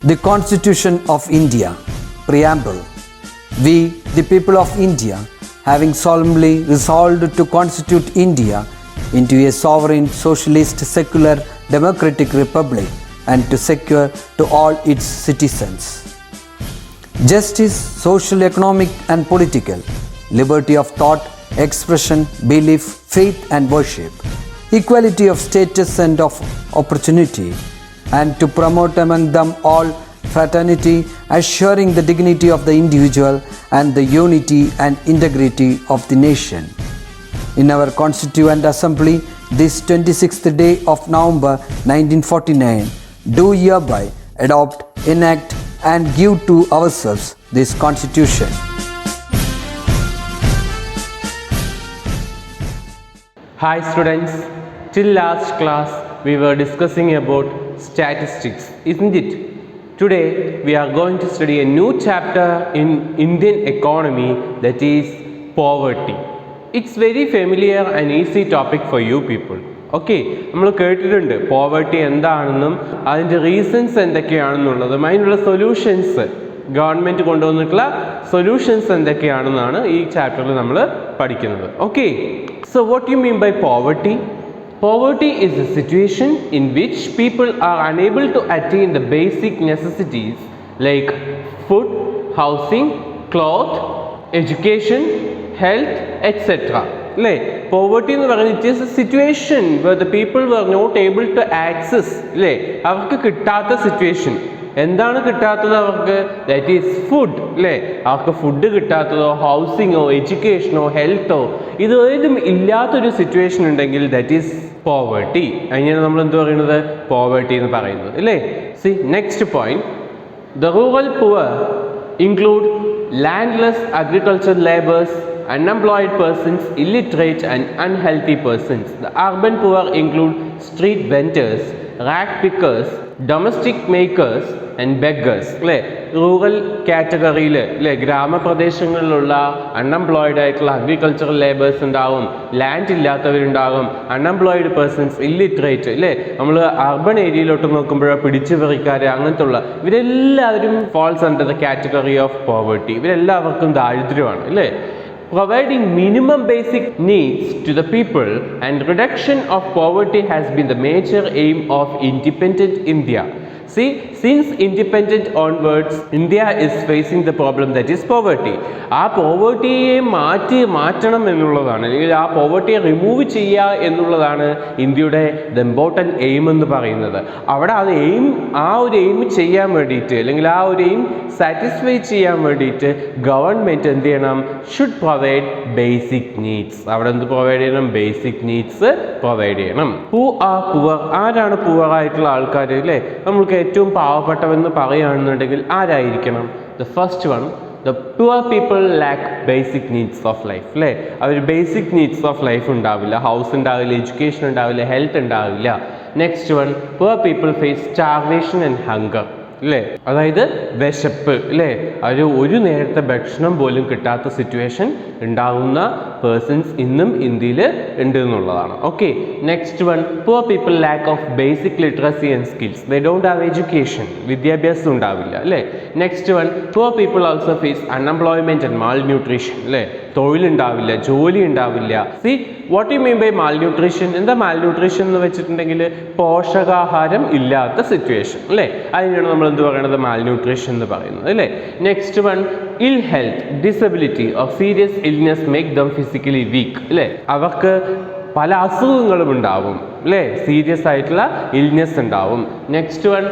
The Constitution of India, Preamble. We, the people of India, having solemnly resolved to constitute India into a sovereign, socialist, secular, democratic republic and to secure to all its citizens justice, social, economic and political, liberty of thought, expression, belief, faith and worship, equality of status and of opportunity, and to promote among them all fraternity, assuring the dignity of the individual and the unity and integrity of the nation. In our Constituent Assembly, this 26th day of November 1949, do hereby adopt, enact and give to ourselves this Constitution. Hi students, till last class we were discussing about statistics, isn't it? Today we are going to study a new chapter in Indian economy, that is poverty. It's very familiar and easy topic for you people. Okay, നമ്മൾ കേട്ടിട്ടുണ്ട് poverty എന്താണെന്നും അതിൻ്റെ reasons എന്തൊക്കെയാണെന്നുള്ളതും അതിനുള്ള solutions government കൊണ്ടുവന്നിട്ടുള്ള solutions എന്തൊക്കെയാണെന്നാണ് ഈ ചാപ്റ്ററിൽ നമ്മൾ പഠിക്കുന്നത്. Okay, so what you mean by poverty? Poverty is a situation in which people are unable to attain the basic necessities like food, housing, cloth, education, health, etc. അല്ലേ, poverty എന്ന് പറയുന്നത് it is a situation where the people were not able to access, അല്ലേ, അവർക്ക് കിട്ടാത്ത situation. എന്താണ് കിട്ടാത്തത് അവർക്ക്? That is food, അല്ലേ, അവർക്ക് ഫുഡ് കിട്ടാത്തതോ ഹൗസിങ്ങോ എഡ്യൂക്കേഷനോ ഹെൽത്തോ ഇതേതും ഇല്ലാത്തൊരു സിറ്റുവേഷൻ ഉണ്ടെങ്കിൽ ദാറ്റ് ഈസ് പോവർട്ടി. അതിനാണ് നമ്മൾ എന്ത് പറയുന്നത്? പോവർട്ടി എന്ന് പറയുന്നത്, അല്ലേ. C next point, the rural poor include landless agricultural laborers, unemployed persons, illiterate and unhealthy persons. The urban poor include street vendors, rag pickers, domestic makers and beggars. അല്ലേ, rural കാറ്റഗറിയിൽ, അല്ലേ, ഗ്രാമപ്രദേശങ്ങളിലുള്ള അൺഎംപ്ലോയിഡ് ആയിട്ടുള്ള agricultural labours ഉണ്ടാവും, land ഇല്ലാത്തവരുണ്ടാകും, unemployed persons, illiterate, അല്ലേ, നമ്മൾ urban ഏരിയയിലോട്ട് നോക്കുമ്പോൾ പിടിച്ചുപറിക്കാർ, അങ്ങനത്തെ ഉള്ള ഇവരെല്ലാവരും falls under the category of poverty. ഇവരെല്ലാവർക്കും ദാരിദ്ര്യമാണ്, അല്ലേ. Providing minimum basic needs to the people and reduction of poverty has been the major aim of independent India. See, since independent onwards, India is facing the problem that is poverty. ആ പോവർട്ടിയെ മാറ്റണം എന്നുള്ളതാണ്, അല്ലെങ്കിൽ ആ പോവർട്ടിയെ remove ചെയ്യുക എന്നുള്ളതാണ് ഇന്ത്യയുടെ the important aim എന്ന് പറയുന്നത്. അവിടെ അത് ആ ഒരു എയിം ചെയ്യാൻ വേണ്ടിയിട്ട്, അല്ലെങ്കിൽ ആ ഒരു എയിം സാറ്റിസ്ഫൈ ചെയ്യാൻ വേണ്ടിയിട്ട് ഗവൺമെൻറ് എന്ത് ചെയ്യണം? Should provide basic needs. അവിടെ എന്ത് പ്രൊവൈഡ് ചെയ്യണം? ബേസിക് നീഡ്സ് പ്രൊവൈഡ് ചെയ്യണം. Who are poor? ആരാണ് പുവർ ആയിട്ടുള്ള ആൾക്കാർ? അല്ലേ, നമ്മൾക്ക് ഏറ്റവും പാവപ്പെട്ടവെന്ന് പറയുകയാണെന്നുണ്ടെങ്കിൽ ആരായിരിക്കണം? The first one, the poor people lack basic needs of life. അല്ലേ, അവർ ബേസിക് നീഡ്സ് ഓഫ് ലൈഫ് ഉണ്ടാവില്ല, ഹൗസ് ഉണ്ടാവില്ല, എഡ്യൂക്കേഷൻ ഉണ്ടാവില്ല, ഹെൽത്ത് ഉണ്ടാവില്ല. Next one, poor people face starvation and hunger. അല്ലേ, അതായത് വിശപ്പ്, അല്ലേ, അവർ ഒരു നേരത്തെ ഭക്ഷണം പോലും കിട്ടാത്ത സിറ്റുവേഷൻ ഉണ്ടാകുന്ന പേഴ്സൺസ് ഇന്നും ഇന്ത്യയിൽ ഉണ്ട് എന്നുള്ളതാണ്. Okay, next one, poor people lack of basic literacy and skills. They don't have education, വിദ്യാഭ്യാസം ഉണ്ടാവില്ല, അല്ലേ. Next one, poor people also face unemployment and malnutrition. അല്ലേ, തൊഴിലുണ്ടാവില്ല, ജോലി ഉണ്ടാവില്ല. See what you mean by malnutrition? എന്താ മാൽ nutrition എന്ന് വെച്ചിട്ടുണ്ടെങ്കിൽ പോഷകാഹാരം ഇല്ലാത്ത സിറ്റുവേഷൻ, അല്ലേ, അതിനാണ് നമ്മൾ എന്ത് പറയുന്നത്? മാൽ ന്യൂട്രീഷൻ എന്ന് പറയുന്നത്, അല്ലേ. Next one, ill health, disability of serious illness make them physically weak. അല്ലേ, അവർക്ക് പല അസുഖങ്ങളും ഉണ്ടാവും, അല്ലേ, സീരിയസ് ആയിട്ടുള്ള ഇൽനെസ് ഉണ്ടാവും. Next one,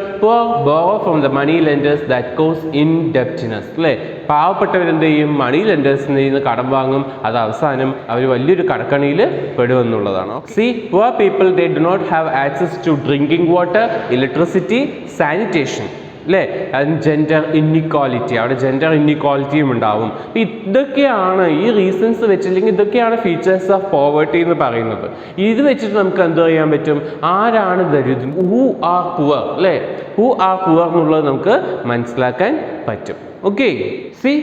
borrow from the money lenders that cause indebtedness. അല്ലേ, പാവപ്പെട്ടവരെന്ത് ചെയ്യും? മണി ലെൻഡേഴ്സിൽ നിന്ന് കടം വാങ്ങും, അത് അവസാനം അവർ വലിയൊരു കടക്കണിയിൽ പെടുമെന്നുള്ളതാണ്. See, poor people they do not have access to drinking water, electricity, sanitation. അല്ലേ, ജെൻഡർ ഇന്നിക്വാലിറ്റി, അവിടെ ജെൻഡർ ഇന്നിക്വാലിറ്റിയും ഉണ്ടാവും. ഇതൊക്കെയാണ് ഈ റീസൺസ് വെച്ചില്ലെങ്കിൽ ഇതൊക്കെയാണ് ഫീച്ചേഴ്സ് ഓഫ് പോവർട്ടി എന്ന് പറയുന്നത്. ഇത് വെച്ചിട്ട് നമുക്ക് എന്ത് ചെയ്യാൻ പറ്റും? ആരാണ് ദരിദ്രൻ? ഹൂ ആർ പുവർ, അല്ലേ, ഹൂ ആർ പുവർ എന്നുള്ളത് നമുക്ക് മനസ്സിലാക്കാൻ പറ്റും. Okay, C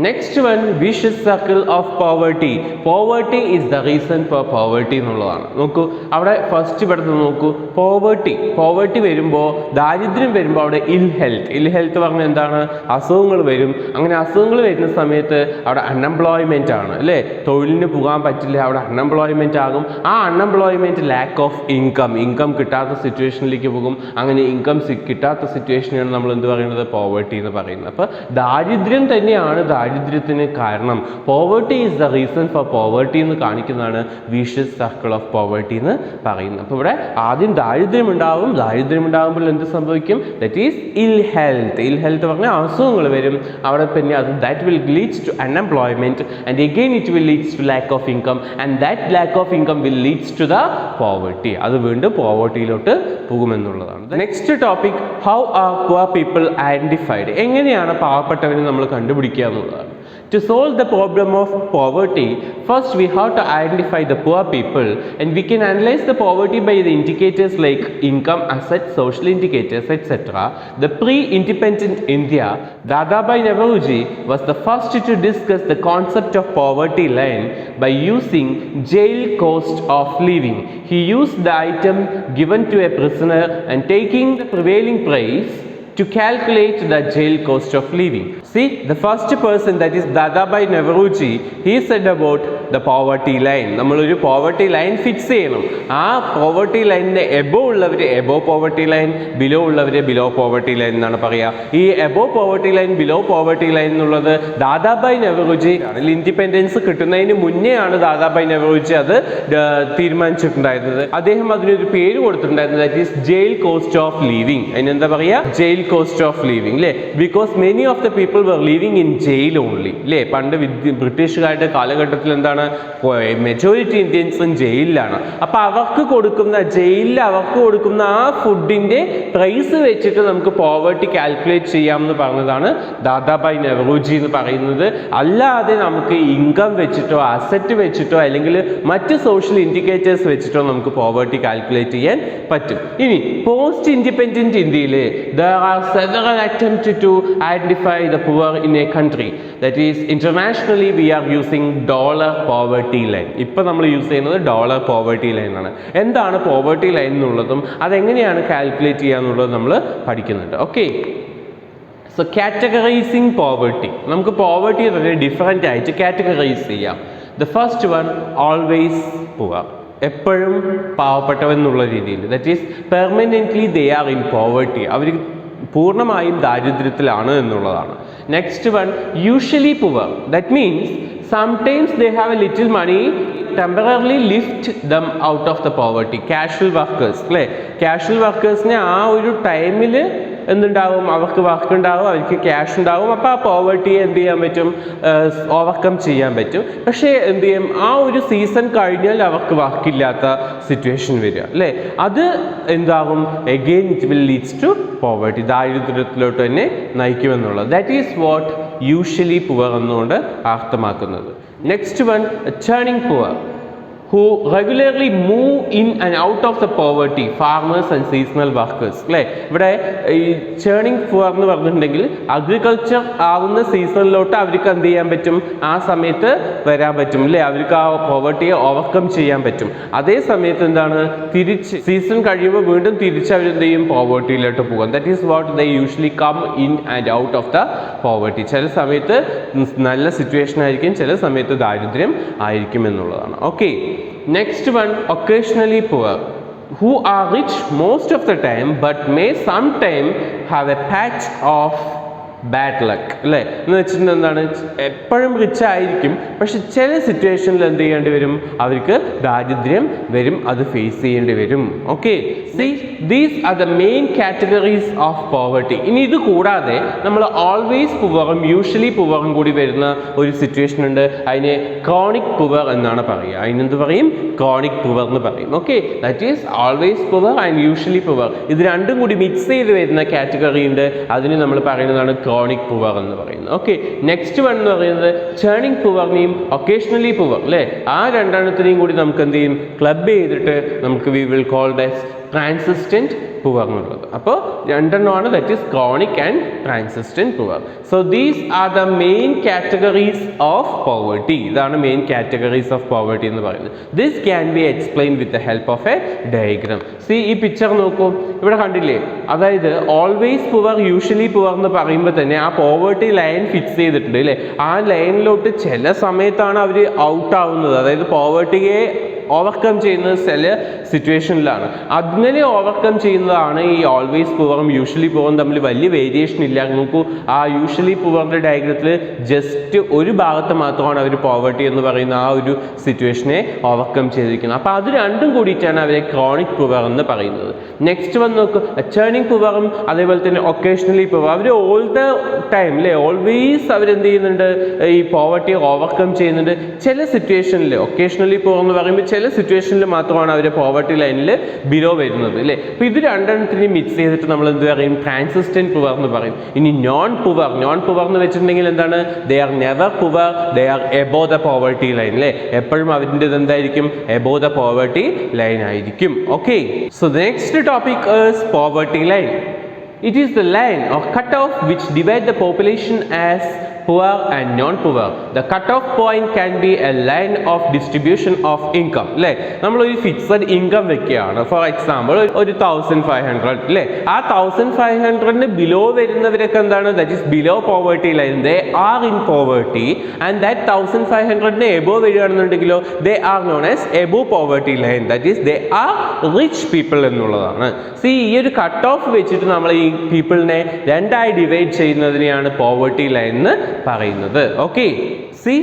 next one vicious circle of poverty. Poverty is the reason for poverty എന്നുള്ളതാണ്. നോക്കൂ, അവിടെ ഫസ്റ്റ് ഇവിടുത്തെ നോക്കൂ, പോവർട്ടി വരുമ്പോൾ, ദാരിദ്ര്യം വരുമ്പോൾ അവിടെ ഇൽ ഹെൽത്ത് പറഞ്ഞാൽ എന്താണ്? അസുഖങ്ങൾ വരും. അങ്ങനെ അസുഖങ്ങൾ വരുന്ന സമയത്ത് അവിടെ അൺഎംപ്ലോയ്മെൻ്റ് ആണ് അല്ലേ, തൊഴിലിന് പോകാൻ പറ്റില്ല, അവിടെ അൺഎംപ്ലോയ്മെൻ്റ് ആകും. ആ അൺഎംപ്ലോയ്മെൻറ്റ് ലാക്ക് ഓഫ് ഇൻകം കിട്ടാത്ത സിറ്റുവേഷനിലേക്ക് പോകും. അങ്ങനെ ഇൻകം കിട്ടാത്ത സിറ്റുവേഷനാണ് നമ്മൾ എന്ത് പറയുന്നത്? പോവർട്ടി എന്ന് പറയുന്നത്. അപ്പോൾ ദാരിദ്ര്യം തന്നെയാണ് ദാരിദ്ര്യത്തിന് കാരണം. Poverty is the reason for poverty എന്ന് കാണിക്കുന്നതാണ് വിഷ്യസ് സർക്കിൾ ഓഫ് പോവർട്ടി എന്ന് പറയുന്നത്. അപ്പോൾ ഇവിടെ ആദ്യം ദാരിദ്ര്യം ഉണ്ടാകുമ്പോൾ എന്ത് സംഭവിക്കും? ദറ്റ് ഈസ് ഇൽ ഹെൽത്ത് പറഞ്ഞാൽ അസുഖങ്ങൾ വരും. അവിടെ പിന്നെ അത് that will leads to unemployment and again it will leads to lack of income and that lack of income will leads to the poverty. അത് വീണ്ടും പോവർട്ടിയിലോട്ട് പോകുമെന്നുള്ളതാണ്. Next topic, how are poor people identified. എങ്ങനെയാണ് പാവപ്പെട്ടവരെ നമ്മൾ കണ്ടുപിടിക്കുക എന്നുള്ളതാണ്. To solve the problem of poverty, first we have to identify the poor people, and we can analyze the poverty by the indicators like income, assets, social indicators, etc. The pre-independent India, Dadabhai Naoroji was the first to discuss the concept of poverty line by using jail cost of living. He used the item given to a prisoner and taking the prevailing price to calculate the jail cost of living. See, the first person, that is Dadabhai Naoroji, he said about the poverty line. നമ്മളൊരു poverty line fix ചെയ്യണം. ആ poverty ലൈനിൻ്റെ above ഉള്ളവർ above poverty line, below ഉള്ളവർ below poverty line എന്നാണ് പറയുക. ഈ above poverty line, below poverty line എന്നുള്ളത് ദാദാബായ് നെഹ്റുജി ആണ്. ഇൻഡിപെൻഡൻസ് കിട്ടുന്നതിന് മുന്നേ ആണ് ദാദാബായ് നെഹ്റുജി അത് തീരുമാനിച്ചിട്ടുണ്ടായിരുന്നത്. അദ്ദേഹം അതിനൊരു പേര് കൊടുത്തിട്ടുണ്ടായിരുന്നത്, that is jail cost of living. അതിനെന്താ പറയുക? ജയിൽ കോസ്റ്റ് ഓഫ് ലിവിങ് അല്ലേ. Because many of the people were living in jail only അല്ലേ. പണ്ട് ബ്രിട്ടീഷുകാരുടെ കാലഘട്ടത്തിൽ എന്താണ്, മെജോറിറ്റി ഇന്ത്യൻസും ജയിലിലാണ്. അപ്പോൾ അവർക്ക് കൊടുക്കുന്ന ആ ഫുഡിൻ്റെ പ്രൈസ് വെച്ചിട്ട് നമുക്ക് പോവർട്ടി കാൽക്കുലേറ്റ് ചെയ്യാമെന്ന് പറഞ്ഞതാണ് ദാദാബായ് നെഹ്റുജി എന്ന് പറയുന്നത്. അല്ലാതെ നമുക്ക് ഇൻകം വെച്ചിട്ടോ അസറ്റ് വെച്ചിട്ടോ അല്ലെങ്കിൽ മറ്റ് സോഷ്യൽ ഇൻഡിക്കേറ്റേഴ്സ് വെച്ചിട്ടോ നമുക്ക് പോവർട്ടി കാൽക്കുലേറ്റ് ചെയ്യാൻ പറ്റും. ഇനി പോസ്റ്റ് ഇൻഡിപെൻഡൻറ്റ് ഇന്ത്യയിൽ there are several attempts to identify the poor in a country. That is, internationally we are using dollar poverty line. ഇപ്പോൾ നമ്മൾ യൂസ് ചെയ്യുന്നത് ഡോളർ പോവർട്ടി ലൈൻ ആണ്. എന്താണ് പോവർട്ടി ലൈൻ എന്നുള്ളതും അതെങ്ങനെയാണ് കാൽക്കുലേറ്റ് ചെയ്യുക എന്നുള്ളതും നമ്മൾ പഠിക്കുന്നുണ്ട്. Okay, so categorising poverty. നമുക്ക് പോവർട്ടി തന്നെ ഡിഫറെൻ്റ് ആയിട്ട് കാറ്റഗറൈസ് ചെയ്യാം. The first one, always poor, എപ്പോഴും പാവപ്പെട്ടവൻ എന്നുള്ള രീതിയിൽ. That is permanently they are in poverty, അവർ പൂർണ്ണമായും ദാരിദ്ര്യത്തിലാണ് എന്നുള്ളതാണ്. Next one, usually poor. That means sometimes they have a little money temporarily lift them out of the poverty. Casual workers അല്ലേ, casual വർക്കേഴ്സിനെ ആ ഒരു ടൈമിൽ എന്തുണ്ടാവും, അവർക്ക് വർക്ക് ഉണ്ടാവും, അവർക്ക് ക്യാഷ് ഉണ്ടാവും. അപ്പോൾ ആ പോവർട്ടിയെ എന്ത് ചെയ്യാൻ പറ്റും, ഓവർകം ചെയ്യാൻ പറ്റും. പക്ഷേ എന്ത് ചെയ്യും, ആ ഒരു സീസൺ കഴിഞ്ഞാൽ അവർക്ക് വർക്കില്ലാത്ത സിറ്റുവേഷൻ വരിക അല്ലേ. അത് എന്താകും, again it will leads to poverty, ദാരിദ്ര്യത്തിലോട്ട് തന്നെ നയിക്കുമെന്നുള്ളത്. That is what usually poor എന്നുകൊണ്ട് അർത്ഥമാക്കുന്നത്. Next one, turning poor, who regularly move in and out of the poverty, farmers and seasonal workers അല്ലേ. ഇവിടെ ഈ ചേണിങ് പുവർ എന്ന് പറഞ്ഞിട്ടുണ്ടെങ്കിൽ അഗ്രികൾച്ചർ ആവുന്ന സീസണിലോട്ട് അവർക്ക് എന്ത് ചെയ്യാൻ പറ്റും, ആ സമയത്ത് വരാൻ പറ്റും അല്ലേ, അവർക്ക് ആ പോവർട്ടിയെ ഓവർകം ചെയ്യാൻ പറ്റും. അതേ സമയത്ത് എന്താണ്, തിരിച്ച് സീസൺ കഴിയുമ്പോൾ വീണ്ടും തിരിച്ച് അവരെന്ത് ചെയ്യും, പോവർട്ടിയിലോട്ട് പോകും. That is what they usually come in and out of the poverty. ചില സമയത്ത് നല്ല സിറ്റുവേഷൻ ആയിരിക്കും, ചില സമയത്ത് ദാരിദ്ര്യം ആയിരിക്കും എന്നുള്ളതാണ്. Okay, next one, occasionally poor, who are rich most of the time but may sometime have a patch of bad luck അല്ലേ. എന്ന് വെച്ചിട്ടുണ്ടെങ്കിൽ എന്താണ്, എപ്പോഴും റിച്ച് ആയിരിക്കും, പക്ഷെ ചില സിറ്റുവേഷനിൽ എന്ത് ചെയ്യേണ്ടി വരും, അവർക്ക് ദാരിദ്ര്യം വരും, അത് ഫേസ് ചെയ്യേണ്ടി വരും. Okay, see these are the main categories of poverty. ഇനി ഇത് കൂടാതെ നമ്മൾ ഓൾവേസ് പുവറും യൂഷ്വലി പുവറും കൂടി വരുന്ന ഒരു സിറ്റുവേഷൻ ഉണ്ട്. അതിനെ ക്രോണിക് പുവർ എന്നാണ് പറയുക. അതിനെന്ത് പറയും, ക്രോണിക് പുവർ എന്ന് പറയും. Okay, that is always poor and usually poor. ഇത് രണ്ടും കൂടി മിക്സ് ചെയ്ത് വരുന്ന കാറ്റഗറി ഉണ്ട്, അതിന് നമ്മൾ പറയുന്നതാണ് ക്രോണിക് പുവർ എന്ന് പറയുന്നത്. ഓക്കെ, നെക്സ്റ്റ് വൺ എന്ന് പറയുന്നത് ടേണിംഗ് പുവറിനെയും ഒക്കേഷണലി പുവർ അല്ലേ, ആ രണ്ടെണ്ണത്തിനെയും കൂടി നമുക്ക് എന്ത് ചെയ്യും, ക്ലബ് ചെയ്തിട്ട് നമുക്ക് we will called as transient poor എന്നുള്ളത്. അപ്പോൾ രണ്ടെണ്ണമാണ്, that is chronic and transient poor. So these are the main categories of poverty. ഇതാണ് മെയിൻ കാറ്റഗറീസ് ഓഫ് പോവർട്ടി എന്ന് പറയുന്നത്. This can be explain with the help of a diagram. See ഈ picture നോക്കൂ, ഇവിടെ കണ്ടില്ലേ, അതായത് ഓൾവേസ് പുവർ യൂഷ്വലി പുവർ എന്ന് പറയുമ്പോൾ തന്നെ ആ പോവർട്ടി ലൈൻ ഫിക്സ് ചെയ്തിട്ടുണ്ട് അല്ലേ. ആ ലൈനിലോട്ട് ചില സമയത്താണ് അവർ ഔട്ട് ആവുന്നത്, അതായത് പോവർട്ടിയെ ഓവർകം ചെയ്യുന്നത് ചില സിറ്റുവേഷനിലാണ്. അങ്ങനെ ഓവർകം ചെയ്യുന്നതാണ് ഈ ഓൾവേസ് പുവറും യൂഷ്വലി പുവറും തമ്മിൽ വലിയ വേരിയേഷൻ ഇല്ല. നോക്കൂ, ആ യൂഷ്വലി പുവറിൻ്റെ ഡയഗ്രത്തിൽ ജസ്റ്റ് ഒരു ഭാഗത്ത് മാത്രമാണ് അവർ പോവർട്ടി എന്ന് പറയുന്ന ആ ഒരു സിറ്റുവേഷനെ ഓവർകം ചെയ്തിരിക്കുന്നത്. അപ്പോൾ അത് രണ്ടും കൂടിയിട്ടാണ് അവരെ ക്രോണിക് പുവർ എന്ന് പറയുന്നത്. നെക്സ്റ്റ് വന്ന് നോക്കൂ, ചേണിങ് പുവറും അതേപോലെ തന്നെ ഒക്കേഷണലി പുവർ. അവർ ഓൾ ദ ടൈം അല്ലേ, ഓൾവേസ് അവരെന്ത് ചെയ്യുന്നുണ്ട്, ഈ പോവർട്ടിയെ ഓവർകം ചെയ്യുന്നുണ്ട്. ചില സിറ്റുവേഷനിൽ ഒക്കേഷണലി പുവർ എന്ന് പറയുമ്പോൾ ചില സിറ്റുവേഷനിൽ മാത്രമാണ് അവർ പോവർട്ടി ലൈനിൽ ബിലോ വരുന്നത് അല്ലേ. അപ്പോൾ ഇത് രണ്ടെണ്ണത്തിനും മിക്സ് ചെയ്തിട്ട് നമ്മൾ എന്ത് പറയും, ട്രാൻസിസ്റ്റൻറ്റ് പുവർ എന്ന് പറയും. ഇനി നോൺ പുവർ എന്ന് വെച്ചിട്ടുണ്ടെങ്കിൽ എന്താണ്, they are never poor, they are above the poverty line അല്ലേ. എപ്പോഴും അവരിൻ്റെ എന്തായിരിക്കും, എബോ ദ പോവർട്ടി ലൈൻ ആയിരിക്കും. Okay, so next topic is poverty line. It is the line or cutoff which divide the population as poor and non-poor. The cutoff point can be a line of distribution of income. അല്ലേ, നമ്മളൊരു fixed income വെക്കുകയാണ്. For example ഒരു 1500 അല്ലേ, ആ 1500 below വരുന്നവരൊക്കെ എന്താണ്, that is below poverty line, they are in poverty. And that 1500 above വരികയാണെന്നുണ്ടെങ്കിലോ they are known as above poverty line, that is they are rich people എന്നുള്ളതാണ്. സി ഈ ഒരു കട്ട് ഓഫ് വെച്ചിട്ട് നമ്മൾ ഈ പീപ്പിളിനെ രണ്ടായി ഡിവൈഡ് ചെയ്യുന്നതിനെയാണ് പോവർട്ടി ലൈൻ എന്ന് പറയുന്നത്. Okay, C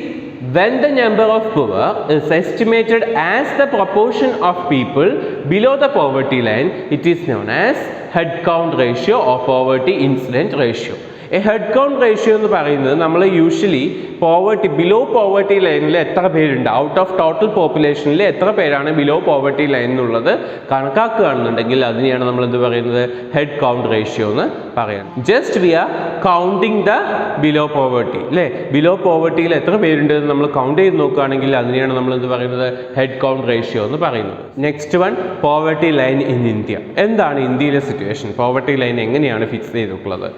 when the number of poor is estimated as the proportion of people below the poverty line, it is known as head count ratio or poverty incidence ratio. A head count ratio എന്ന് പറയുന്നത് നമ്മൾ usually poverty below poverty ലൈനിൽ എത്ര പേരുണ്ട്, out of total പോപ്പുലേഷനിൽ എത്ര പേരാണ് below poverty line എന്നുള്ളത് കണക്കാക്കുകയാണെന്നുണ്ടെങ്കിൽ അതിനെയാണ് നമ്മൾ എന്ത് പറയുന്നത്, ഹെഡ് കൗണ്ട് റേഷ്യോ എന്ന് പറയുന്നത്. Just we are counting the below poverty അല്ലേ, ബിലോ പോവർട്ടിയിൽ എത്ര പേരുണ്ട് എന്ന് നമ്മൾ കൗണ്ട് ചെയ്ത് നോക്കുകയാണെങ്കിൽ അതിനെയാണ് നമ്മൾ എന്ത് പറയുന്നത്, ഹെഡ് കൗണ്ട് റേഷ്യോ എന്ന് പറയുന്നത്. Next one, poverty line in India. എന്താണ് ഇന്ത്യയിലെ സിറ്റുവേഷൻ, പോവർട്ടി ലൈൻ എങ്ങനെയാണ് ഫിക്സ് ചെയ്തിട്ടുള്ളത്?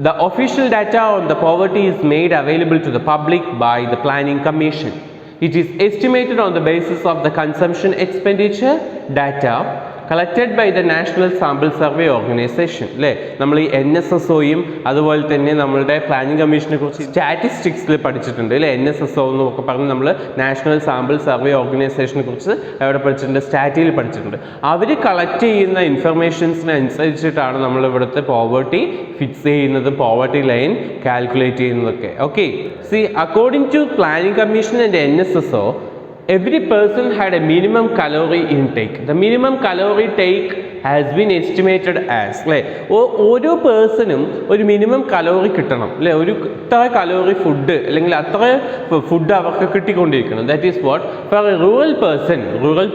The official data on the poverty is made available to the public by the Planning Commission. It is estimated on the basis of the consumption expenditure data collected by the National Sample Survey Organization. അല്ലേ, നമ്മൾ ഈ NSSOയും അതുപോലെ തന്നെ നമ്മളുടെ planning കമ്മീഷനെ കുറിച്ച് സ്റ്റാറ്റിസ്റ്റിക്സിൽ പഠിച്ചിട്ടുണ്ട് അല്ലേ. NSSO എന്നൊക്കെ പറഞ്ഞ് നമ്മൾ നാഷണൽ സാമ്പിൾ സർവേ ഓർഗനൈസേഷനെ കുറിച്ച് എവിടെ പഠിച്ചിട്ടുണ്ട്, സ്റ്റാറ്റിയിൽ പഠിച്ചിട്ടുണ്ട്. അവർ കളക്ട് ചെയ്യുന്ന ഇൻഫർമേഷൻസിനനുസരിച്ചിട്ടാണ് നമ്മൾ ഇവിടുത്തെ പോവർട്ടി ഫിക്സ് ചെയ്യുന്നത്, പോവർട്ടി ലൈൻ കാൽക്കുലേറ്റ് ചെയ്യുന്നതൊക്കെ. Okay, see according to planning commission and NSSO, every person had a minimum calorie intake. The minimum calorie take has been estimated as അല്ലേ, ഓരോ പേഴ്സണും ഒരു മിനിമം കലോറി കിട്ടണം അല്ലേ, ഒരു ഇത്ര കലോറി ഫുഡ് അല്ലെങ്കിൽ അത്ര ഫുഡ് അവർക്ക് കിട്ടിക്കൊണ്ടിരിക്കണം. That is what for a rural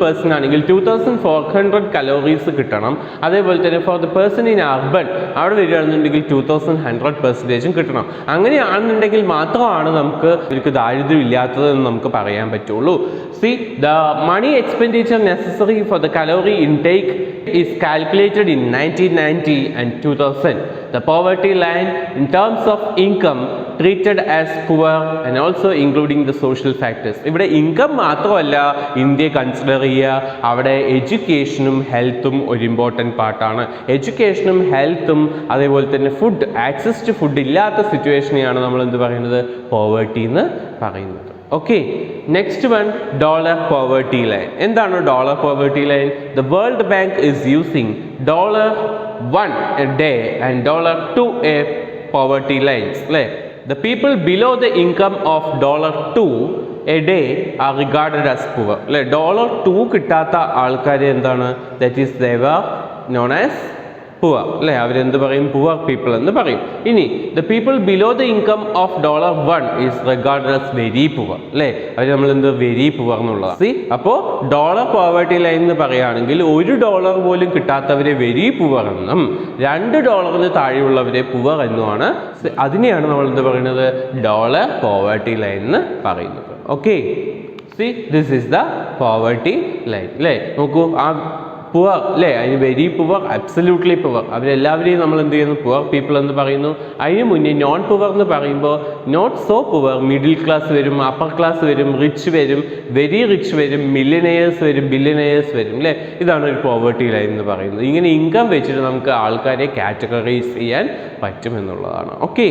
person ആണെങ്കിൽ 2400 കലോറീസ് കിട്ടണം. അതേപോലെ തന്നെ for the person in urban അവിടെ വരികയാണെന്നുണ്ടെങ്കിൽ 2100% കിട്ടണം. അങ്ങനെയാണെന്നുണ്ടെങ്കിൽ മാത്രമാണ് നമുക്ക് ഇവർക്ക് ദാരിദ്ര്യം ഇല്ലാത്തതെന്ന് നമുക്ക് പറയാൻ പറ്റുള്ളൂ. See, the money expenditure necessary for the calorie intake is calculated in 1990 and 2000. The poverty line in terms of income treated as poor and also including the social factors. ഇവിടെ ഇൻകം മാത്രമല്ല ഇന്ത്യ കൺസിഡർ ചെയ്യുക, അവിടെ എഡ്യൂക്കേഷനും ഹെൽത്തും ഒരു important പാർട്ടാണ്. എഡ്യൂക്കേഷനും ഹെൽത്തും അതേപോലെ തന്നെ food, access to food ഇല്ലാത്ത സിറ്റുവേഷനെയാണ് നമ്മൾ എന്ത് പറയുന്നത്, പോവർട്ടി എന്ന് പറയുന്നത്. Okay, next one, dollar poverty line. എന്താണ് dollar poverty line? The world bank is using $1 a day and $2 a poverty lines. അല്ലേ, the people below the income of $2 a day are regarded as poor. അല്ലേ, $2 കിട്ടാത്ത ആൾക്കാർ എന്താണ്, that is they were known as poor അല്ലേ, അവരെന്ത് പറയും, poor people എന്ന് പറയും. ഇനി the people below the income of $1 is regarded as very poor അല്ലേ, അവർ നമ്മൾ എന്ത് വെരി പുവർ എന്നുള്ളതാണ്. സി, അപ്പോൾ ഡോളർ പോവർട്ടി ലൈൻ എന്ന് പറയുകയാണെങ്കിൽ $1 പോലും കിട്ടാത്തവരെ വെരി പുവർ എന്നും $2 താഴെയുള്ളവരെ പുവർ എന്നുമാണ്. അതിനെയാണ് നമ്മൾ എന്ത് പറയുന്നത്, ഡോളർ പോവർട്ടി ലൈൻ എന്ന് പറയുന്നത്. Okay, see this is the poverty line അല്ലേ. നോക്കൂ, ആ പുവർ അല്ലേ, അതിന് വെരി പുവർ, അബ്സല്യൂട്ട്ലി പുവർ, അവരെല്ലാവരെയും നമ്മൾ എന്ത് ചെയ്യുന്നു, പുവർ പീപ്പിൾ എന്ന് പറയുന്നു. അതിന് മുന്നേ നോൺ പുവർ എന്ന് പറയുമ്പോൾ not so poor, middle class വരും, അപ്പർ ക്ലാസ് വരും, റിച്ച് വരും, വെരി റിച്ച് വരും, മില്യനേഴ്സ് വരും, ബില്യനേഴ്സ് വരും അല്ലേ. ഇതാണ് ഒരു പോവർട്ടി ലൈൻ എന്ന് പറയുന്നത്. ഇങ്ങനെ ഇൻകം വെച്ചിട്ട് നമുക്ക് ആൾക്കാരെ കാറ്റഗറൈസ് ചെയ്യാൻ പറ്റുമെന്നുള്ളതാണ്. Okay,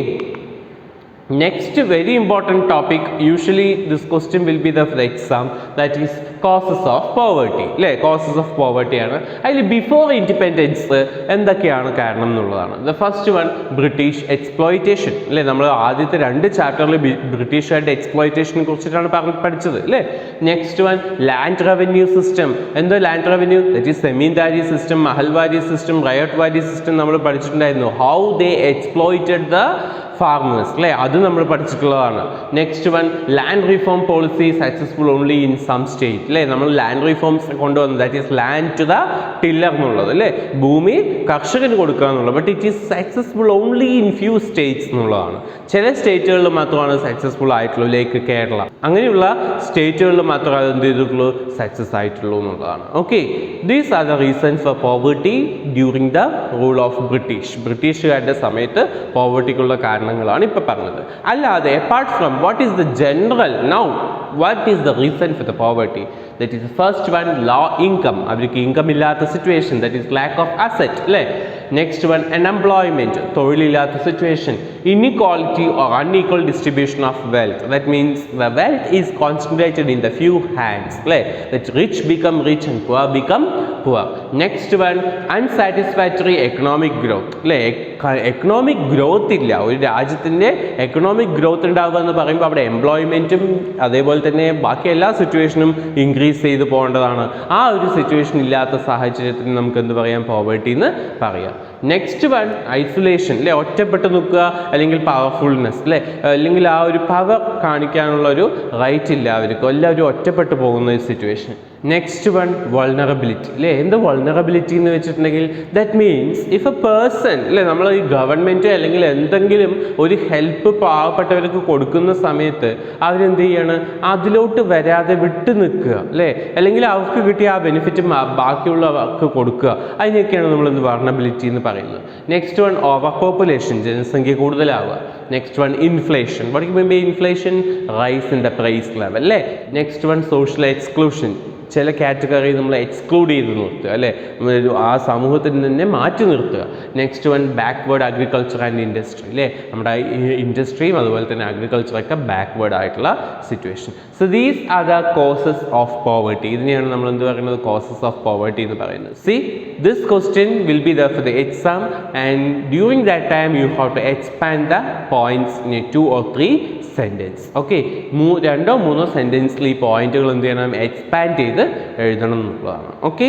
next very important topic, usually this question will be the exam, that is causes of poverty അല്ലേ. causes of poverty ആണ്. അതിൽ ബിഫോർ ഇൻഡിപെൻഡൻസ് എന്തൊക്കെയാണ് കാരണം എന്നുള്ളതാണ്. The first one British exploitation അല്ലേ. നമ്മൾ ആദ്യത്തെ 2 ചാപ്റ്ററിൽ ബ്രിട്ടീഷുകാരുടെ എക്സ്പ്ലോയിറ്റേഷനെ കുറിച്ചിട്ടാണ് പഠിച്ചത് അല്ലേ. Next one land revenue system. എന്തോ land revenue, that is zamindari system, Mahalwari system, Ryotwari system നമ്മൾ പഠിച്ചിട്ടുണ്ടായിരുന്നു. How they exploited the farmers അല്ലേ, അത് നമ്മൾ പഠിച്ചിട്ടുള്ളതാണ്. Next one land reform policy successful only in some state അല്ലേ. നമ്മൾ ലാൻഡ് റിഫോംസ് കൊണ്ടുവന്നു, that is land to the tiller എന്നുള്ളത് അല്ലേ, ഭൂമി കർഷകന് കൊടുക്കുക എന്നുള്ളത്. But it is successful only in few states എന്നുള്ളതാണ്. ചില സ്റ്റേറ്റുകളിൽ മാത്രമാണ് സക്സസ്ഫുൾ ആയിട്ടുള്ളൂ, ലൈക്ക് കേരള, അങ്ങനെയുള്ള സ്റ്റേറ്റുകളിൽ മാത്രമേ അത് എന്ത് ചെയ്തിട്ടുള്ളൂ, സക്സസ് ആയിട്ടുള്ളൂ എന്നുള്ളതാണ്. Okay, these are the reasons for poverty during the rule of British. ബ്രിട്ടീഷുകാരുടെ സമയത്ത് പോവർട്ടിക്കുള്ള കാരണങ്ങളാണ് ഇപ്പോൾ പറഞ്ഞത്. അല്ലാതെ apart from what is the general now, what is the reason for the poverty? That is the first one, low income. അവർക്ക് income ഇല്ലാത്ത situation, that is lack of asset അല്ലേ. Next one unemployment, തൊഴിലില്ലാത്ത situation. inequality or unequal distribution of wealth, that means the wealth is concentrated in the few hands അല്ലേ, that rich become rich and poor become poor. next one, unsatisfactory economic growth അല്ലേ. Economic growth ഇല്ല, ഒരു രാജ്യത്തിൻ്റെ economic growth ഉണ്ടാവുക എന്ന് പറയുമ്പോൾ അവിടെ എംപ്ലോയ്മെൻറ്റും അതേപോലെ തന്നെ ബാക്കി എല്ലാ സിറ്റുവേഷനും ഇൻക്രീസ് ചെയ്ത് പോകേണ്ടതാണ്. ആ ഒരു സിറ്റുവേഷൻ ഇല്ലാത്ത സാഹചര്യത്തിൽ നമുക്ക് എന്ത് പറയാം, പോവർട്ടി എന്ന് പറയാം. നെക്സ്റ്റ് വൺ ഐസൊലേഷൻ അല്ലേ, ഒറ്റപ്പെട്ട് നിൽക്കുക, അല്ലെങ്കിൽ പവർഫുൾനെസ് അല്ലേ, അല്ലെങ്കിൽ ആ ഒരു പവർ കാണിക്കാനുള്ള ഒരു റൈറ്റ് ഇല്ല അവർക്ക്, എല്ലാവരും ഒറ്റപ്പെട്ട് പോകുന്ന ഒരു സിറ്റുവേഷൻ. നെക്സ്റ്റ് വൺ വൾണറബിലിറ്റി അല്ലേ. എന്ത് വൾണറബിലിറ്റി എന്ന് വെച്ചിട്ടുണ്ടെങ്കിൽ that means if A person അല്ലേ, നമ്മൾ ഈ ഗവൺമെൻറ് അല്ലെങ്കിൽ എന്തെങ്കിലും ഒരു ഹെൽപ്പ് പാവപ്പെട്ടവർക്ക് കൊടുക്കുന്ന സമയത്ത് അവരെന്ത് ചെയ്യാണ്, അതിലോട്ട് വരാതെ വിട്ടു നിൽക്കുക അല്ലേ, അല്ലെങ്കിൽ അവർക്ക് കിട്ടിയ ആ ബെനിഫിറ്റ് ബാക്കിയുള്ളവർക്ക് കൊടുക്കുക, അതിനൊക്കെയാണ് നമ്മളെന്ത് വൾണറബിലിറ്റി എന്ന് പറയുന്നത്. നെക്സ്റ്റ് വൺ ഓവർ പോപ്പുലേഷൻ, ജനസംഖ്യ കൂടുതലാവുക. Next one inflation, what you mean by inflation, rise in the price level അല്ലേ. നെക്സ്റ്റ് വൺ സോഷ്യൽ എക്സ്ക്ലൂഷൻ, ചില കാറ്റഗറി നമ്മൾ എക്സ്ക്ലൂഡ് ചെയ്ത് നിർത്തുക അല്ലേ, ആ സമൂഹത്തിൽ തന്നെ മാറ്റി നിർത്തുക. Next one backward agriculture and industry അല്ലേ, നമ്മുടെ ഇൻഡസ്ട്രിയും അതുപോലെ തന്നെ അഗ്രികൾച്ചറൊക്കെ ബാക്ക്വേർഡ് ആയിട്ടുള്ള situation. So these are the causes of poverty. ഇതിനെയാണ് നമ്മൾ എന്ത് പറയുന്നത്, കോസസ് ഓഫ് പോവർട്ടി എന്ന് പറയുന്നത്. See this question will be there for the exam and during that time you have to expand the points in 2 or 3 sentences. ഓക്കെ, 2 or 3 സെൻറ്റൻസിൽ ഈ പോയിന്റുകൾ എന്ത് ചെയ്യണം, എക്സ്പാൻഡ് ചെയ്ത് എഴുതണം എന്നുള്ളതാണ്. Okay,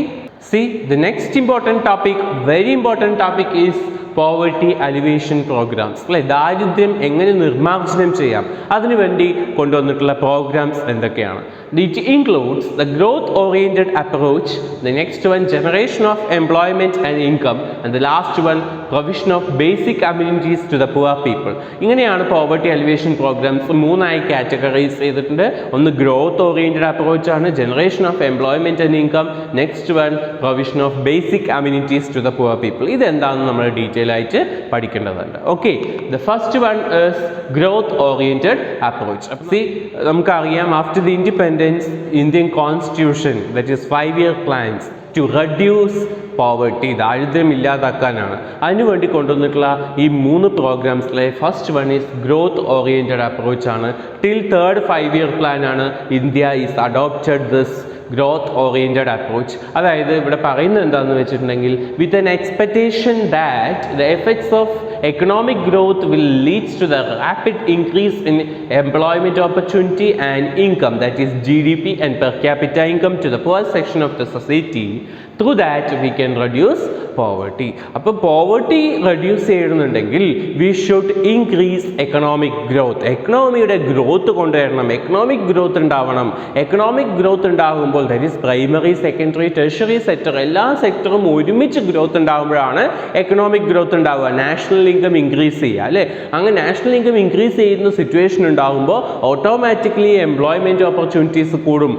see the next important topic, very important topic is poverty alleviation programmes അല്ലേ. ദാരിദ്ര്യം എങ്ങനെ നിർമ്മാർജ്ജനം ചെയ്യാം, അതിനുവേണ്ടി കൊണ്ടുവന്നിട്ടുള്ള പ്രോഗ്രാംസ് എന്തൊക്കെയാണ്. It includes the growth oriented approach, the next one generation of employment and income, and the last one provision of basic amenities to the poor people. ഇങ്ങനെയാണ് poverty alleviation programs 3 categorise ചെയ്തിട്ടുണ്ട്. ഒന്ന് growth oriented അപ്രോച്ചാണ്, generation of employment and income, next one provision of basic amenities to the poor people. ഇതെന്താണെന്ന് നമ്മൾ detail ആയിട്ട് പഠിക്കേണ്ടതുണ്ട്. Okay, the first one is growth oriented approach. നമുക്കറിയാം, after the independence Indian constitution, that is 5-year plans to reduce poverty, ദാരിദ്ര്യം ഇല്ലാതാക്കാനാണ്. അതിനുവേണ്ടി കൊണ്ടുവന്നിട്ടുള്ള ഈ 3 പ്രോഗ്രാംസിലെ first one is growth oriented അപ്രോച്ചാണ്. ടിൽ 3rd 5-year plan ആണ് India is adopted this growth oriented approach. അതായത് ഇവിടെ പറയുന്നത് എന്താണെന്ന് വെച്ചിട്ടുണ്ടെങ്കിൽ with an expectation that the effects of economic growth will leads to the rapid increase in employment opportunity and income, that is GDP and per capita income to the poor section of the society. Through that we can reduce poverty. അപ്പോൾ poverty reduce ചെയ്യണമെന്നുണ്ടെങ്കിൽ we should increase economic growth. എക്കണോമിയുടെ growth കൊണ്ടുവരണം, economic growth ഉണ്ടാവണം. Economic growth ഉണ്ടാകുമ്പോൾ that is primary, secondary, tertiary sector, എല്ലാ സെക്ടറും ഒരുമിച്ച് growth ഉണ്ടാകുമ്പോഴാണ് എക്കണോമിക് ഗ്രോത്ത് ഉണ്ടാവുക. നാഷണൽ ഇൻകം ഇൻക്രീസ് ചെയ്യുക അല്ലേ. അങ്ങനെ നാഷണൽ ഇൻകം ഇൻക്രീസ് ചെയ്യുന്ന സിറ്റുവേഷൻ ഉണ്ടാകുമ്പോൾ ഓട്ടോമാറ്റിക്കലി എംപ്ലോയ്മെൻറ്റ് ഓപ്പർച്യൂണിറ്റീസ് കൂടും.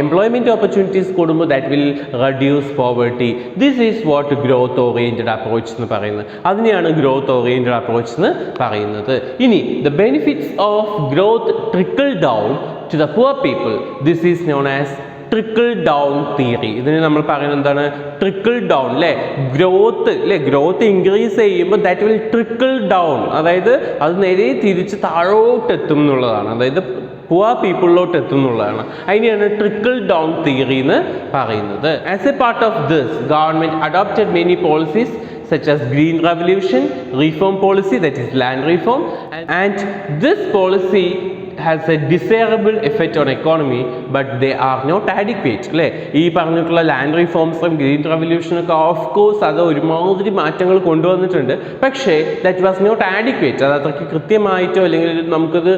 എംപ്ലോയ്മെൻറ്റ് ഓപ്പർച്യൂണിറ്റീസ് കൂടുമ്പോൾ that will reduce poverty. This is what growth oriented approach എന്ന് പറയുന്നത്. അതിനെയാണ് ഗ്രോത്ത് ഓറിയൻറ്റഡ് അപ്രോച്ച് എന്ന് പറയുന്നത്. ഇനി the benefits of growth trickle down to the poor people. This is known as trickle down theory. ഇതിന് നമ്മൾ പറയുന്നത് എന്താണ്? ട്രിക്കിൾ ഡൗൺ അല്ലേ, ഗ്രോത്ത് അല്ലേ, ഗ്രോത്ത് ഇൻക്രീസ് ചെയ്യുമ്പോൾ ദാറ്റ് വിൽ ട്രിക്കിൾ ഡൗൺ, അതായത് അത് നേരെ തിരിച്ച് താഴോട്ട് എത്തും എന്നുള്ളതാണ്, അതായത് പുവർ പീപ്പിളിലോട്ട് എത്തുന്നുള്ളതാണ്. അതിനെയാണ് ട്രിക്കിൾ ഡൗൺ തിയറി എന്ന് പറയുന്നത്. As A part of this government adopted many policies such as green revolution, reform policy, that is land reform, and this policy has a desirable effect on economy but they are not adequate അല്ലേ. ഈ പറഞ്ഞിട്ടുള്ള land റിഫോംസും green റവല്യൂഷനും ഒക്കെ of course അത് ഒരുമാതിരി മാറ്റങ്ങൾ കൊണ്ടുവന്നിട്ടുണ്ട്, പക്ഷേ that was not adequate, അത് അത്രയ്ക്ക് കൃത്യമായിട്ടോ അല്ലെങ്കിൽ നമുക്കത്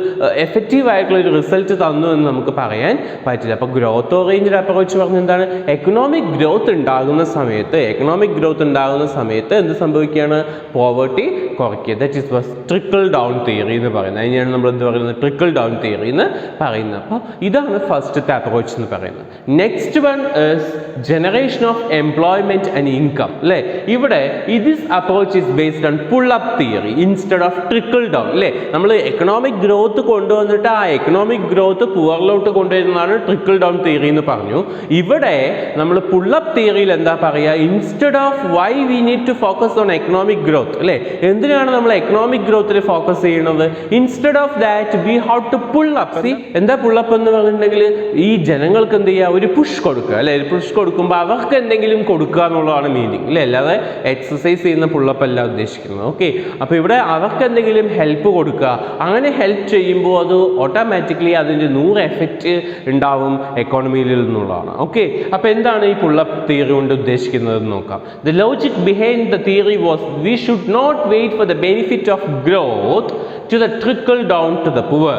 എഫക്റ്റീവ് ആയിട്ടുള്ള ഒരു റിസൾട്ട് തന്നു എന്ന് നമുക്ക് പറയാൻ പറ്റില്ല. അപ്പോൾ ഗ്രോത്ത് ഓറിയൻറ്റഡ് അപ്രോച്ച് പറഞ്ഞ എന്താണ്? എക്കണോമിക് ഗ്രോത്ത് ഉണ്ടാകുന്ന സമയത്ത് എന്ത് സംഭവിക്കുകയാണ്? പോവർട്ടി കുറയ്ക്കുക. That is was trickle down theory എന്ന് പറയുന്നത്. അതിനെയാണ് നമ്മൾ എന്ത് പറയുന്നത്? ട്രിക്കിൾ ഡൗൺ തിയറി എന്ന് പറയുന്നത്. അപ്പോൾ ഇതാണ് ഫസ്റ്റത്തെ അപ്രോച്ച് എന്ന് പറയുന്നത്. Next one is generation of employment and income അല്ലേ. ഇവിടെ this approach is based on pull up theory instead of trickle down അല്ലേ. നമ്മൾ എക്കണോമിക് ഗ്രോത്ത് കൊണ്ടുവന്നിട്ട് ആ എക്കണോമിക് ഗ്രോത്ത് പുവറിലോട്ട് കൊണ്ടുവരുന്നതാണ് ട്രിക്കിൾ ഡൗൺ തിയറി എന്ന് പറഞ്ഞു. ഇവിടെ നമ്മൾ പുൾ അപ്പ് തിയറിയിൽ എന്താ പറയുക? Instead of why we need to focus on economic growth അല്ലേ. എന്തിനാണ് നമ്മൾ എക്കണോമിക് ഗ്രോത്തിൽ ഫോക്കസ് ചെയ്യുന്നത്? Instead of that we have to pull up. എന്താ പുൾ അപ്പ് എന്ന് പറഞ്ഞിട്ടുണ്ടെങ്കിൽ ഈ ജനങ്ങൾക്ക് എന്ത് ചെയ്യുക? ഒരു പുഷ് കൊടുക്കുക അല്ലെ. പുഷ് കൊടുക്കുമ്പോൾ അവർക്ക് എന്തെങ്കിലും കൊടുക്കുക എന്നുള്ളതാണ് മീനിങ് അല്ലേ, അല്ലാതെ എക്സസൈസ് ചെയ്യുന്ന പുള്ളപ്പ് അല്ല ഉദ്ദേശിക്കുന്നത്. ഓക്കെ, അപ്പോൾ ഇവിടെ അവർക്ക് എന്തെങ്കിലും ഹെൽപ്പ് കൊടുക്കുക. അങ്ങനെ ഹെൽപ്പ് ചെയ്യുമ്പോൾ അത് ഓട്ടോമാറ്റിക്കലി അതിൻ്റെ 100 എഫക്റ്റ് ഉണ്ടാവും എക്കോണമിയിൽ നിന്നുള്ളതാണ്. ഓക്കെ, അപ്പോൾ എന്താണ് ഈ പുള്ളപ്പ് തിയറി കൊണ്ട് ഉദ്ദേശിക്കുന്നത് നോക്കാം. The logic behind the theory was we should not wait for the benefit of growth to the trickle down to the poor.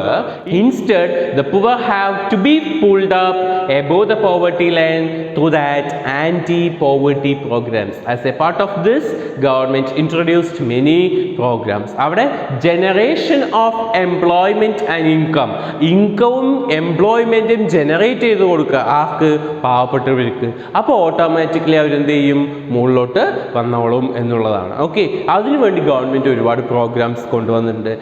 Instead, the poor have to be pulled up above the poverty line through that anti-poverty programs. As a part of this, government introduced many programs. അവിടെ generation of employment and income, ഇൻകവും എംപ്ലോയ്മെൻറ്റും generate ചെയ്ത് കൊടുക്കുക ആർക്ക്? പാവപ്പെട്ടവർക്ക്. അപ്പോൾ automatically അവരെന്ത് ചെയ്യും? മുകളിലോട്ട് വന്നോളും എന്നുള്ളതാണ്. ഓക്കെ, അതിനുവേണ്ടി ഗവൺമെൻറ് ഒരുപാട് പ്രോഗ്രാംസ് കൊണ്ടുവന്നിട്ടുണ്ട്.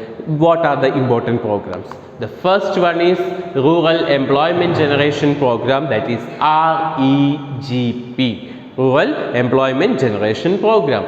What are the important programs? The first one is Rural Employment Generation Program, that is REGP. Rural Employment Generation Program.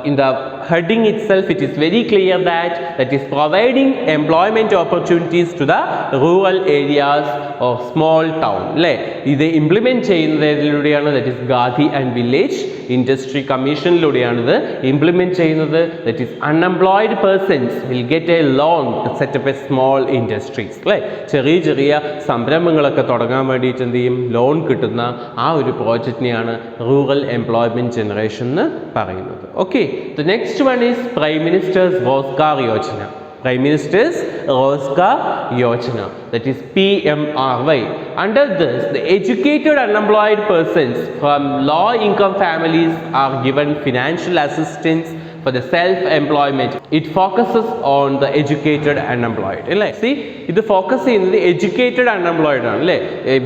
In the heading itself, it is very clear that is providing employment opportunities to the rural areas or small town. അല്ലേ, ഇത് implement ചെയ്യുന്നതിലൂടെയാണ്. That is Gandhi and village industry കമ്മീഷനിലൂടെയാണ് ഇത് implement ചെയ്യുന്നത്. That is unemployed persons will get a loan to set up a small industries അല്ലേ. ചെറിയ സംരംഭങ്ങളൊക്കെ തുടങ്ങാൻ വേണ്ടിയിട്ട് എന്ത് ചെയ്യും? ലോൺ കിട്ടുന്ന ആ ഒരു പ്രോജക്റ്റിനെയാണ് റൂറൽ എംപ്ലോയ്മെൻറ്റ് ജനറേഷൻ എന്ന് പറയുന്നത്. Okay, the next one is Prime Minister's Rozgar Yojana. Prime Minister's Rozgar Yojana, that is PMRY. Under this, the educated unemployed persons from low income families are given financial assistance for the self-employment. It focuses on the educated unemployed. അല്ലേ, C ഇത് focus ചെയ്യുന്നത് educated unemployed ആണ് അല്ലേ.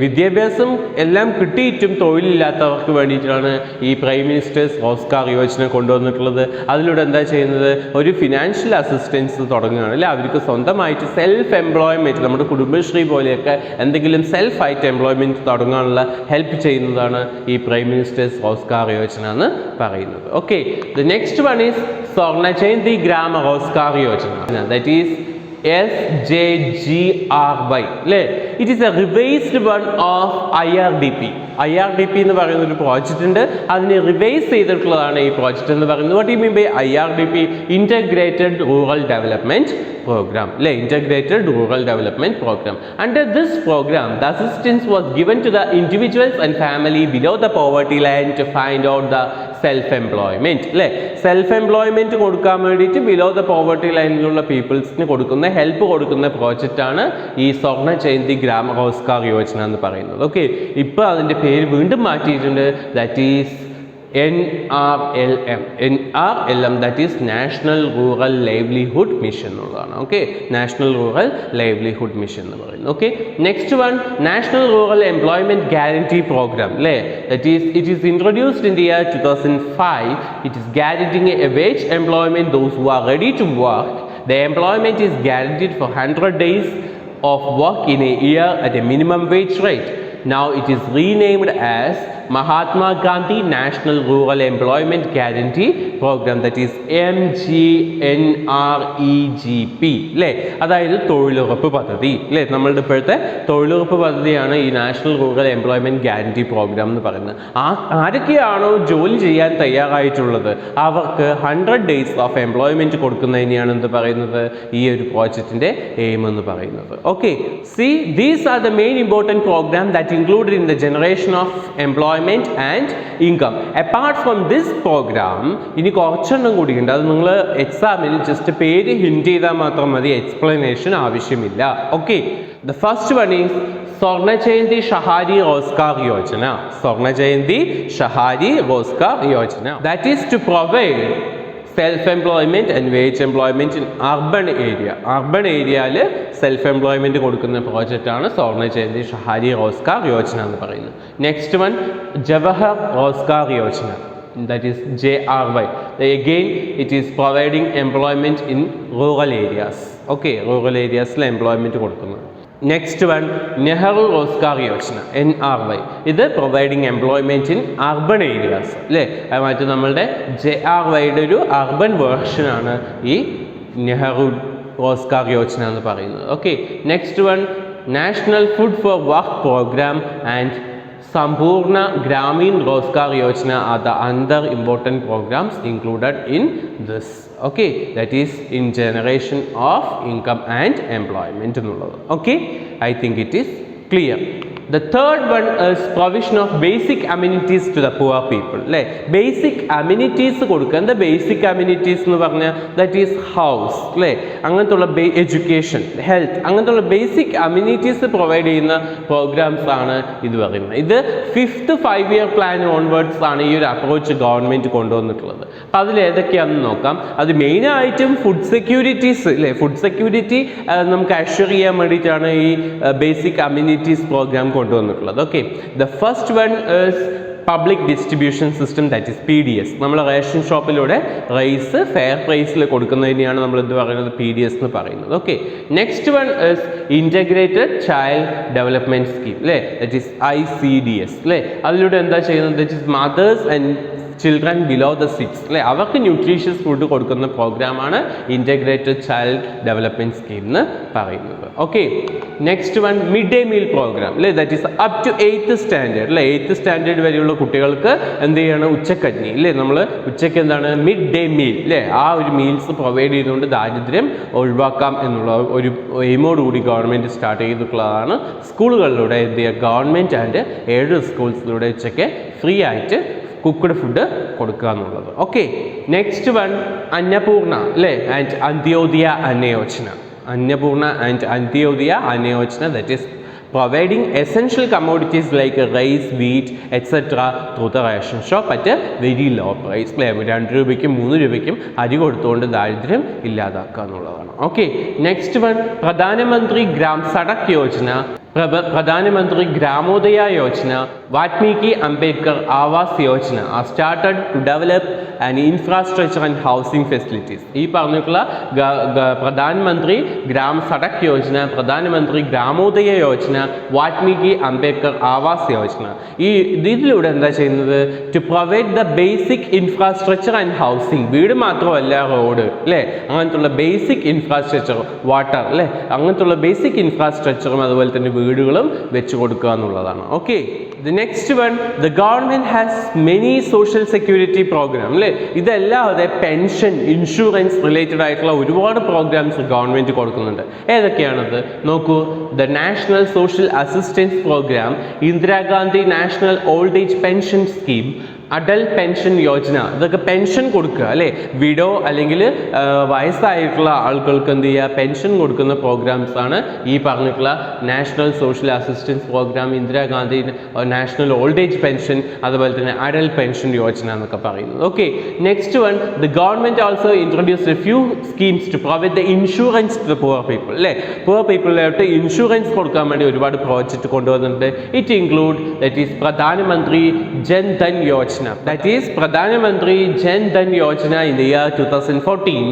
വിദ്യാഭ്യാസം എല്ലാം കിട്ടിയിട്ടും തൊഴിലില്ലാത്തവർക്ക് വേണ്ടിയിട്ടാണ് ഈ പ്രൈം മിനിസ്റ്റേഴ്സ് റോസ്ഗാർ യോജന കൊണ്ടുവന്നിട്ടുള്ളത്. അതിലൂടെ എന്താ ചെയ്യുന്നത്? ഒരു ഫിനാൻഷ്യൽ അസിസ്റ്റൻസ് തുടങ്ങുകയാണ് അല്ലേ. അവർക്ക് സ്വന്തമായിട്ട് സെൽഫ് എംപ്ലോയ്മെൻറ്റ്, നമ്മുടെ കുടുംബശ്രീ പോലെയൊക്കെ എന്തെങ്കിലും സെൽഫായിട്ട് എംപ്ലോയ്മെൻറ്റ് തുടങ്ങാനുള്ള ഹെൽപ്പ് ചെയ്യുന്നതാണ് ഈ പ്രൈം മിനിസ്റ്റേഴ്സ് റോസ്ഗാർ യോജന എന്ന് പറയുന്നത്. Okay, the next one is Swarna Jayanti Grama Rozgar Yojana, that is SJGRY. It is a revised one of IRDP. IRDP എന്ന് പറയുന്ന ഒരു പ്രോജക്റ്റ് ഉണ്ട്, അതിനെ റിവൈസ് ചെയ്തിട്ടുള്ളതാണ് ഈ പ്രോജക്റ്റ് എന്ന് പറയുന്നത്. What you mean by IRDP? Integrated rural development program, integrated rural development program. Under this program, the assistance was given to the individuals and family below the poverty line to find out the self-employment. Self-employment കൊടുക്കാൻ വേണ്ടിയിട്ട് below the poverty ലൈനിലുള്ള പീപ്പിൾസിന് കൊടുക്കുന്ന help കൊടുക്കുന്ന പ്രോജക്റ്റാണ് ഈ സ്വർണ ജയന്തി ഗ്രാമ റോസ്ഗാർ യോജന എന്ന് പറയുന്നത്. Okay, ഇപ്പോൾ അതിൻ്റെ പേര് വീണ്ടും മാറ്റിയിട്ടുണ്ട്. That is NRLM, that is National Rural Livelihood Mission എന്നുള്ളതാണ്. Okay, national rural livelihood mission എന്ന് പറയുന്നത്. Okay, next one national rural employment guarantee program അല്ലേ, that is it is introduced in the year 2005. It is guaranteeing a wage employment those who are ready to work. The employment is guaranteed for 100 days of work in a year at a minimum wage rate. Now it is renamed as Mahatma Gandhi National Rural Employment Guarantee Program, that is MGNREGP അല്ലേ, അതായത് തൊഴിലുറപ്പ് പദ്ധതി അല്ലേ. നമ്മളുടെ ഇപ്പോഴത്തെ തൊഴിലുറപ്പ് പദ്ധതിയാണ് ഈ national rural employment guarantee programme എന്ന് പറയുന്നത്. ആരൊക്കെയാണോ ജോലി ചെയ്യാൻ തയ്യാറായിട്ടുള്ളത് അവർക്ക് 100 days ഓഫ് എംപ്ലോയ്മെൻറ്റ് കൊടുക്കുന്നതിനെയാണ് എന്ത് പറയുന്നത്, ഈ ഒരു പ്രോജക്റ്റിൻ്റെ എയിം എന്ന് പറയുന്നത്. Okay, see these are the main important programme that included in the generation of employment and income. Apart from this program, ഇനി കുറച്ചെണ്ണം കൂടിയുണ്ട്. അത് നിങ്ങൾ എക്സാമിന് ജസ്റ്റ് പേര് ഹിൻറ്റ് ചെയ്താൽ മാത്രം മതി, എക്സ്പ്ലനേഷൻ ആവശ്യമില്ല. Okay, the first one is സ്വർണ Jayanti Shahari Rozgar Yojana. Swarna Jayanti Shahari Rozgar Yojana, that is to provide self-employment and wage employment in urban area. Urban ഏരിയയിൽ സെൽഫ് എംപ്ലോയ്മെൻറ്റ് കൊടുക്കുന്ന പ്രോജക്റ്റാണ് സ്വർണ ജയന്തി ഷഹാരി റോസ്ഗാർ യോജന എന്ന് പറയുന്നത്. Next one Jawahar Rozgar Yojana, that is JRY. Again it is providing employment in rural areas. Okay, rural areasൽ employment കൊടുക്കുന്നത്. Next one Nehru Rozgar Yojana NRY. ഇത് providing employment in urban areas അല്ലേ. അത് മറ്റു നമ്മളുടെ JRYയുടെ ഒരു അർബൻ വേർഷനാണ് ഈ നെഹ്റു റോസ്ഗാർ യോജന എന്ന് പറയുന്നത്. Okay, next one national food for work program and Sampoorna Grameen Rozgar Yojana are the other important programs included in this. Okay, that is in generation of income and employment എന്നുള്ളത്. Okay, I think it is clear. The third one is provision of basic amenities to the poor people അല്ലേ. Basic amenities കൊടുക്കുക. എന്താ basic amenities എന്ന് പറഞ്ഞാൽ that is house അല്ലേ, അങ്ങനത്തുള്ള education, health, അങ്ങനത്തുള്ള basic amenities provide ചെയ്യുന്ന പ്രോഗ്രാംസ് ആണ് ഇത് പറയുന്നത്. ഇത് 5th 5-year പ്ലാൻ ഓൺവേർഡ്സ് ആണ് ഈ ഒരു അപ്രോച്ച് ഗവൺമെൻറ് കൊണ്ടുവന്നിട്ടുള്ളത്. അപ്പോൾ അതിൽ ഏതൊക്കെയാണെന്ന് നോക്കാം. അത് മെയിനായിട്ടും ഫുഡ് സെക്യൂരിറ്റീസ് അല്ലേ, ഫുഡ് സെക്യൂരിറ്റി നമുക്ക് അഷ്വർ ചെയ്യാൻ വേണ്ടിയിട്ടാണ് ഈ ബേസിക് അമ്യൂണിറ്റീസ് പ്രോഗ്രാം കൊണ്ടുവന്നിട്ടുള്ളത്. Okay, the first one is public distribution system, that is PDS. നമ്മൾ റേഷൻ ഷോപ്പിലൂടെ റൈസ് ഫെയർ പ്രൈസിൽ കൊടുക്കുന്നതിനെയാണ് നമ്മൾ എന്ത് പറയുന്നത്, PDS എന്ന് പറയുന്നത്. Okay, next one is integrated child development scheme അല്ലേ, ദാറ്റ് ഈസ് ICDS അല്ലേ. അതിലൂടെ എന്താ ചെയ്യുന്നത്, that is mothers and children below the 6 അല്ലേ, അവർക്ക് ന്യൂട്രീഷ്യസ് ഫുഡ് കൊടുക്കുന്ന പ്രോഗ്രാമാണ് ഇൻറ്റഗ്രേറ്റഡ് ചൈൽഡ് ഡെവലപ്മെൻറ്റ് സ്കീം എന്ന് പറയുന്നത്. Okay, next one mid day meal programme അല്ലേ, that is up to 8th standard അല്ലേ. 8th സ്റ്റാൻഡേർഡ് വരെയുള്ള കുട്ടികൾക്ക് എന്ത് ചെയ്യണം, ഉച്ചക്കഞ്ഞി അല്ലേ, നമ്മൾ ഉച്ചയ്ക്ക് എന്താണ് മിഡ് ഡേ മീൽ അല്ലേ, ആ ഒരു മീൽസ് പ്രൊവൈഡ് ചെയ്തുകൊണ്ട് ദാരിദ്ര്യം ഒഴിവാക്കാം എന്നുള്ള ഒരു എയിമോടുകൂടി ഗവൺമെൻറ് സ്റ്റാർട്ട് ചെയ്തിട്ടുള്ളതാണ്. സ്കൂളുകളിലൂടെ എന്ത് ചെയ്യുക, ഗവൺമെൻറ് ആൻഡ് എയ്ഡഡ് സ്കൂൾസിലൂടെ ഉച്ചയ്ക്ക് ഫ്രീ ആയിട്ട് കുക്ക്ഡ് ഫുഡ് കൊടുക്കുക എന്നുള്ളത്. ഓക്കെ, നെക്സ്റ്റ് വൺ അന്നപൂർണ അല്ലേ and Antyodaya Anna Yojana. Annapurna and Antyodaya Anna Yojana, that is providing essential commodities like rice, wheat, etc. through the ration shop at a very low price. 2 രൂപയ്ക്കും 3 രൂപയ്ക്കും അരി കൊടുത്തുകൊണ്ട് ദാരിദ്ര്യം ഇല്ലാതാക്കുക എന്നുള്ളതാണ്. ഓക്കെ, നെക്സ്റ്റ് വൺ പ്രധാനമന്ത്രി ഗ്രാം സഡക് യോജന, പ്രധാനമന്ത്രി ഗ്രാമോദയ Yojana, Valmiki Ambedkar Awas Yojana are started to develop an infrastructure and housing facilities. ഈ പറഞ്ഞിട്ടുള്ള പ്രധാനമന്ത്രി ഗ്രാം സഡക് യോജന, പ്രധാനമന്ത്രി ഗ്രാമോദയ യോജന, വാൽമീകി അംബേദ്കർ ആവാസ് യോജന, ഈ ഇതിലൂടെ എന്താ ചെയ്യുന്നത്, to provide the basic infrastructure and housing. വീട് മാത്രമല്ല, റോഡ് അല്ലേ, അങ്ങനത്തുള്ള ബേസിക് ഇൻഫ്രാസ്ട്രക്ചർ, വാട്ടർ അല്ലേ, അങ്ങനത്തുള്ള ബേസിക് ഇൻഫ്രാസ്ട്രക്ചറും അതുപോലെ തന്നെ വീടുകളും വെച്ച് കൊടുക്കുക എന്നുള്ളതാണ്. Okay, the next one the government has many social security programme അല്ലേ. ഇതല്ലാതെ പെൻഷൻ, ഇൻഷുറൻസ് റിലേറ്റഡ് ആയിട്ടുള്ള ഒരുപാട് പ്രോഗ്രാംസ് ഗവൺമെൻറ് കൊടുക്കുന്നുണ്ട്. ഏതൊക്കെയാണത് നോക്കൂ. The national social assistance programme, Indira Gandhi national old age pension scheme, Atal pension Yojana, ഇതൊക്കെ പെൻഷൻ കൊടുക്കുക അല്ലേ, വിഡോ അല്ലെങ്കിൽ വയസ്സായിട്ടുള്ള ആളുകൾക്ക് എന്ത് ചെയ്യുക, പെൻഷൻ കൊടുക്കുന്ന പ്രോഗ്രാംസ് ആണ് ഈ പറഞ്ഞിട്ടുള്ള national social assistance programme, Indira Gandhi national old age pension, അതുപോലെ തന്നെ അടൽ പെൻഷൻ യോജന എന്നൊക്കെ പറയുന്നത്. Okay, next one, the government also introduced A few schemes to provide the insurance to the poor people അല്ലേ, പുവർ പീപ്പിളിലോട്ട് ഇൻഷുറൻസ് കൊടുക്കാൻ വേണ്ടി ഒരുപാട് പ്രോജക്റ്റ് കൊണ്ടുവന്നിട്ടുണ്ട്. ഇറ്റ് ഇൻക്ലൂഡ് ദറ്റ് ഈസ് പ്രധാനമന്ത്രി Jan Dhan Yojana, that is Pradhan Mantri Jan Dhan Yojana in the year 2014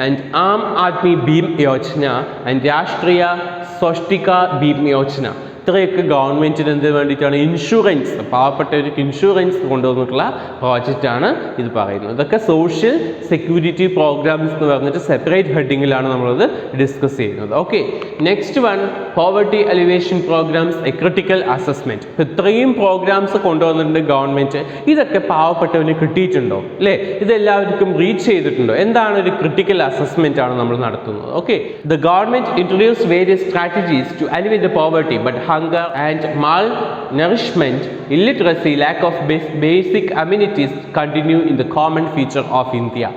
and Aam Aadmi Beam Yojana and Rashtriya Swastika Beam Yojana. ഇത്രയൊക്കെ ഗവൺമെൻറ്റിന് എന്ത് വേണ്ടിയിട്ടാണ്, ഇൻഷുറൻസ്, പാവപ്പെട്ടവർക്ക് ഇൻഷുറൻസ് കൊണ്ടുവന്നിട്ടുള്ള പ്രോജക്റ്റാണ് ഇത് പറയുന്നത്. ഇതൊക്കെ സോഷ്യൽ സെക്യൂരിറ്റി പ്രോഗ്രാംസ് എന്ന് പറഞ്ഞിട്ട് സെപ്പറേറ്റ് ഹെഡിങ്ങിലാണ് നമ്മളത് ഡിസ്കസ് ചെയ്യുന്നത്. Okay, next one, poverty alleviation programmes, a critical assessment. ഇത്രയും പ്രോഗ്രാംസ് കൊണ്ടുവന്നിട്ടുണ്ട് ഗവൺമെൻറ്, ഇതൊക്കെ പാവപ്പെട്ടവന് കിട്ടിയിട്ടുണ്ടോ അല്ലേ, ഇതെല്ലാവർക്കും റീച്ച് ചെയ്തിട്ടുണ്ടോ, എന്താണ് ഒരു ക്രിട്ടിക്കൽ അസസ്മെൻ്റ് ആണ് നമ്മൾ നടത്തുന്നത്. Okay, the government introduce various strategies to alleviate the poverty but hunger and malnourishment, illiteracy, lack of basic amenities continue in the common feature of India.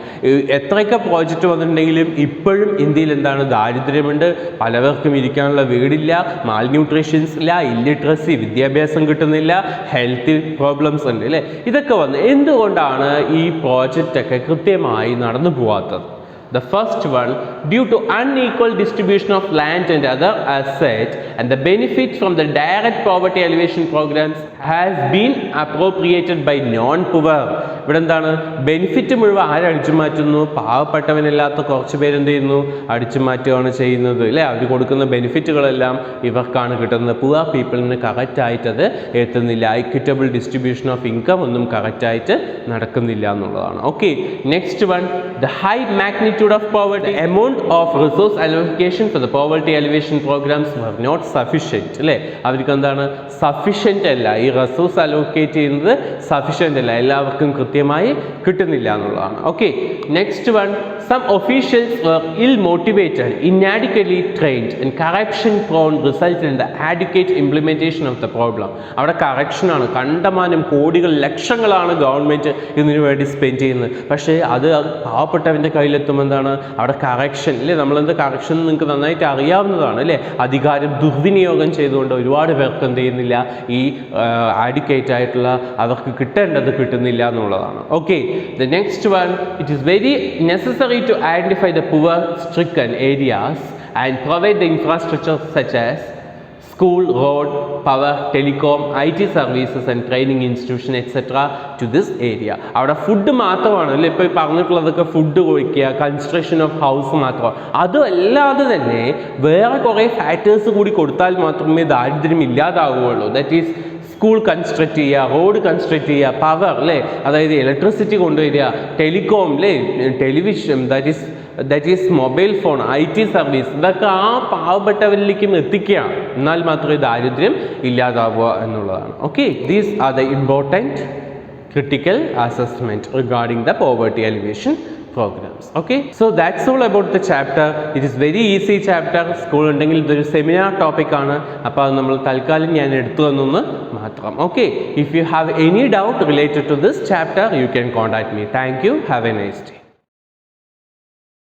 എത്രയൊക്കെ പ്രോജക്റ്റ് വന്നിട്ടുണ്ടെങ്കിലും ഇപ്പോഴും ഇന്ത്യയിൽ എന്താണ്, ദാരിദ്ര്യമുണ്ട്, പലവർക്കും ഇരിക്കാനുള്ള വീടില്ല, മാൽന്യൂട്രീഷൻസ് ഇല്ല, ഇല്ലിറ്ററസി, വിദ്യാഭ്യാസം കിട്ടുന്നില്ല, ഹെൽത്ത് പ്രോബ്ലംസ് ഉണ്ട് അല്ലേ. ഇതൊക്കെ വന്ന് എന്തുകൊണ്ടാണ് ഈ പ്രോജക്റ്റൊക്കെ കൃത്യമായി നടന്നു പോവാത്തത്? The first one, due to unequal distribution of land and other assets and the benefits from the direct poverty alleviation programs has been appropriated by non-poor. ഇവിടെ എന്താണ്, ബെനിഫിറ്റ് മുഴുവൻ ആരടിച്ചു മാറ്റുന്നു, പാവപ്പെട്ടവനില്ലാത്ത കുറച്ച് പേരെന്ത് ചെയ്യുന്നു, അടിച്ചു മാറ്റുകയാണ് ചെയ്യുന്നത് അല്ലേ. അവർ കൊടുക്കുന്ന ബെനിഫിറ്റുകളെല്ലാം ഇവർക്കാണ് കിട്ടുന്നത്, പുവർ പീപ്പിളിന് കറക്റ്റായിട്ട് അത് എത്തുന്നില്ല. ഇക്വിറ്റബിൾ ഡിസ്ട്രിബ്യൂഷൻ ഓഫ് ഇൻകം ഒന്നും കറക്റ്റായിട്ട് നടക്കുന്നില്ല എന്നുള്ളതാണ്. Okay, next one, the high magnitude of poverty, the amount of resource allocation for the poverty alleviation programs were not sufficient അല്ലേ. അവർക്ക് എന്താണ്, സഫിഷ്യൻ്റ് അല്ല, ഈ റിസോഴ്സ് അലോക്കേറ്റ് ചെയ്യുന്നത് സഫിഷ്യൻ്റ് അല്ല, എല്ലാവർക്കും കൃത്യമായി കിട്ടുന്നില്ല എന്നുള്ളതാണ്. Okay, next one, some officials were ill motivated, inadequately trained and corruption prone resulted in the adequate implementation of the problem. അവിടെ കറക്ഷനാണ്, കണ്ടമാനം കോടികൾ ലക്ഷങ്ങളാണ് ഗവൺമെൻറ് ഇതിനു വേണ്ടി സ്പെൻഡ് ചെയ്യുന്നത്, പക്ഷേ അത് പാവപ്പെട്ടവൻ്റെ കയ്യിലെത്തുമ്പോൾ എന്താണ്, അവിടെ കറക്ഷൻ അല്ലേ. നമ്മളെന്ത് കറക്ഷൻ നിങ്ങൾക്ക് നന്നായിട്ട് അറിയാവുന്നതാണ് അല്ലേ. അധികാരം ദുർവിനിയോഗം ചെയ്തുകൊണ്ട് ഒരുപാട് പേർക്ക് എന്ത് ചെയ്യുന്നില്ല, ഈ ആഡിക്കേറ്റ് ആയിട്ടുള്ള അവർക്ക് കിട്ടേണ്ടത് കിട്ടുന്നില്ല എന്നുള്ളതാണ്. Okay, the next one, it is very necessary to identify the poor stricken areas and provide the infrastructure such as school, road, power, telecom, IT services and training institution etc. to this area. അവിടെ food മാത്രമാണ് അല്ലേ, ഇപ്പോൾ പറഞ്ഞിട്ടുള്ളതൊക്കെ food കൊടുക്കുക, construction of house മാത്രമാണ്. അതല്ലാതെ തന്നെ വേറെ കുറേ ഫാക്ടേഴ്സ് കൂടി കൊടുത്താൽ മാത്രമേ ദാരിദ്ര്യം ഇല്ലാതാവുകയുള്ളൂ. ദാറ്റ് ഈസ് സ്കൂൾ കൺസ്ട്രക്ട് ചെയ്യുക, റോഡ് കൺസ്ട്രക്ട് ചെയ്യുക, പവർ അല്ലേ, അതായത് ഇലക്ട്രിസിറ്റി കൊണ്ടുവരിക, ടെലികോം അല്ലേ, television, that is mobile phone, IT service, ഇതൊക്കെ ആ പാവപ്പെട്ടവരിലേക്കും എത്തിക്കുകയാണ്, എന്നാൽ മാത്രമേ ദാരിദ്ര്യം ഇല്ലാതാവുക എന്നുള്ളതാണ്. Okay, these are the important critical assessment regarding the poverty alleviation programs. Okay, so that's all about the chapter. It is very easy chapter. School ഉണ്ടെങ്കിൽ ഇതൊരു seminar topic ആണ്, അപ്പോൾ അത് നമ്മൾ തൽക്കാലം ഞാൻ എടുത്തു തന്നു മാത്രം. Okay, if you have any doubt related to this chapter, you can contact me. Thank you. Have a nice day.